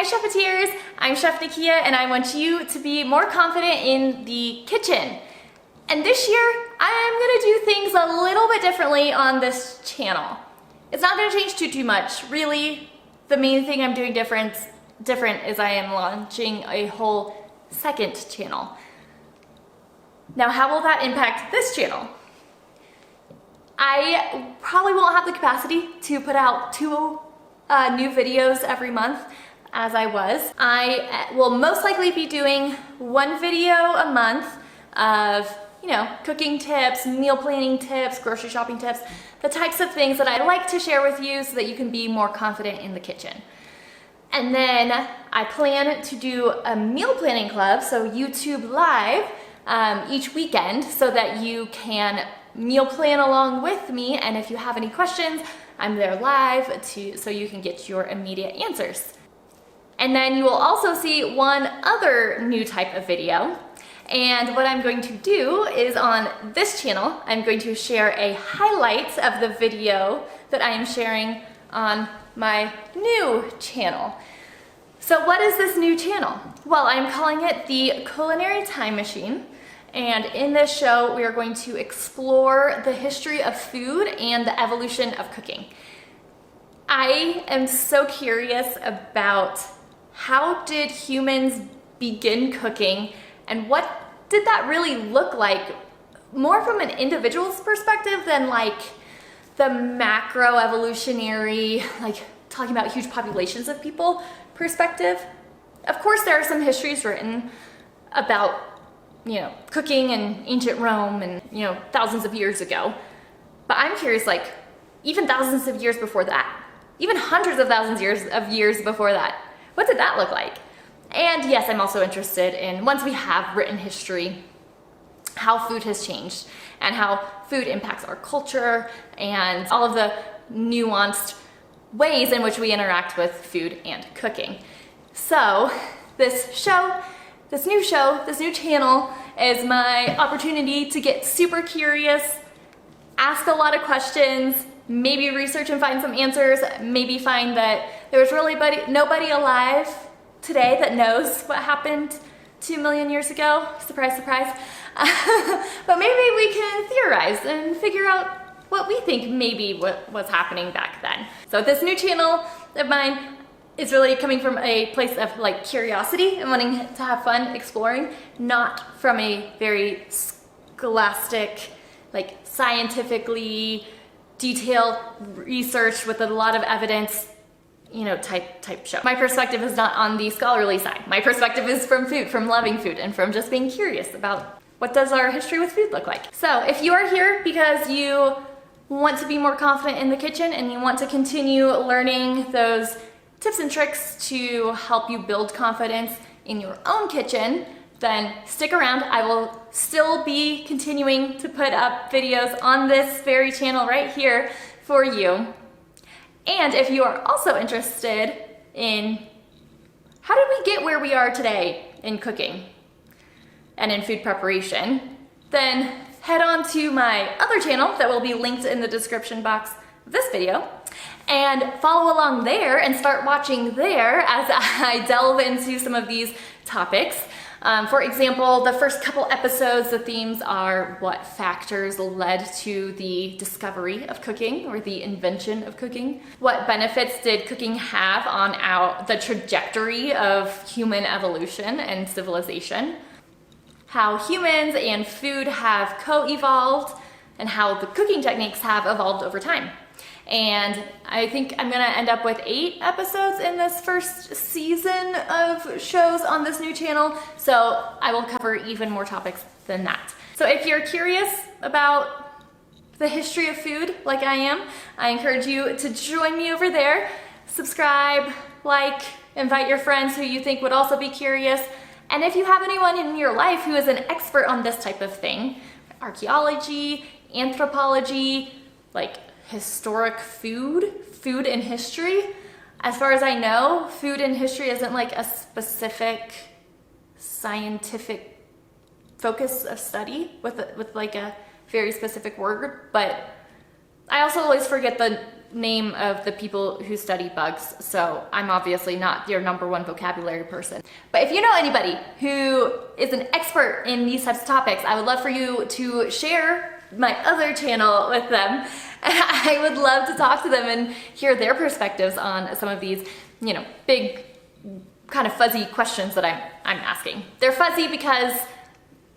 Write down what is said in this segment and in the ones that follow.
Hi Chefeteers, I'm Chef Nakia and I want you to be more confident in the kitchen. And this year, I'm gonna do things a little bit differently on this channel. It's not gonna change too much. Really, the main thing I'm doing different is I am launching a whole second channel. Now, how will that impact this channel? I probably won't have the capacity to put out two new videos every month as I was. I will most likely be doing one video a month of, cooking tips, meal planning tips, grocery shopping tips, the types of things that I like to share with you so that you can be more confident in the kitchen. And then I plan to do a meal planning club, so YouTube Live, each weekend so that you can meal plan along with me, and if you have any questions, I'm there live so you can get your immediate answers. And then you will also see one other new type of video. And what I'm going to do is on this channel, I'm going to share a highlight of the video that I am sharing on my new channel. So what is this new channel? Well, I'm calling it the Culinary Time Machine. And in this show, we are going to explore the history of food and the evolution of cooking. I am so curious about how did humans begin cooking and what did that really look like, more from an individual's perspective than like the macro evolutionary, like talking about huge populations of people perspective. Of course, there are some histories written about cooking in ancient Rome and, thousands of years ago. But I'm curious, like, even thousands of years before that, even hundreds of thousands of years before that, what did that look like? And yes, I'm also interested in, once we have written history, how food has changed and how food impacts our culture and all of the nuanced ways in which we interact with food and cooking. So this new channel is my opportunity to get super curious, ask a lot of questions, maybe research and find some answers, maybe find that there was really nobody alive today that knows what happened 2 million years ago. Surprise, surprise. But maybe we can theorize and figure out what we think maybe what was happening back then. So this new channel of mine is really coming from a place of like curiosity and wanting to have fun exploring, not from a very scholastic, like scientifically detailed research with a lot of evidence, type show. My perspective is not on the scholarly side. My perspective is from food, from loving food, and from just being curious about what does our history with food look like. So if you are here because you want to be more confident in the kitchen and you want to continue learning those tips and tricks to help you build confidence in your own kitchen, then stick around. I will still be continuing to put up videos on this very channel right here for you. And if you are also interested in how did we get where we are today in cooking and in food preparation, then head on to my other channel that will be linked in the description box of this video and follow along there and start watching there as I delve into some of these topics. For example, the first couple episodes, the themes are what factors led to the discovery of cooking or the invention of cooking? What benefits did cooking have on the trajectory of human evolution and civilization? How humans and food have co-evolved and how the cooking techniques have evolved over time. And I think I'm gonna end up with 8 episodes in this first season of shows on this new channel, so I will cover even more topics than that. So if you're curious about the history of food like I am, I encourage you to join me over there. Subscribe, like, invite your friends who you think would also be curious. And if you have anyone in your life who is an expert on this type of thing, archaeology, anthropology, like historic food and history. As far as I know, food and history isn't like a specific scientific focus of study with like a very specific word, but I also always forget the name of the people who study bugs, so I'm obviously not your #1 vocabulary person. But if you know anybody who is an expert in these types of topics, I would love for you to share my other channel with them. I would love to talk to them and hear their perspectives on some of these, you know, big kind of fuzzy questions that I'm asking. They're fuzzy because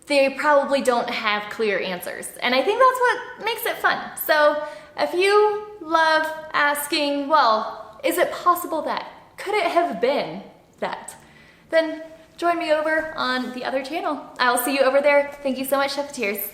they probably don't have clear answers, and I think that's what makes it fun. So if you love asking, well, is it possible that? Could it have been that? Then join me over on the other channel. I'll see you over there. Thank you so much, Chefeteers.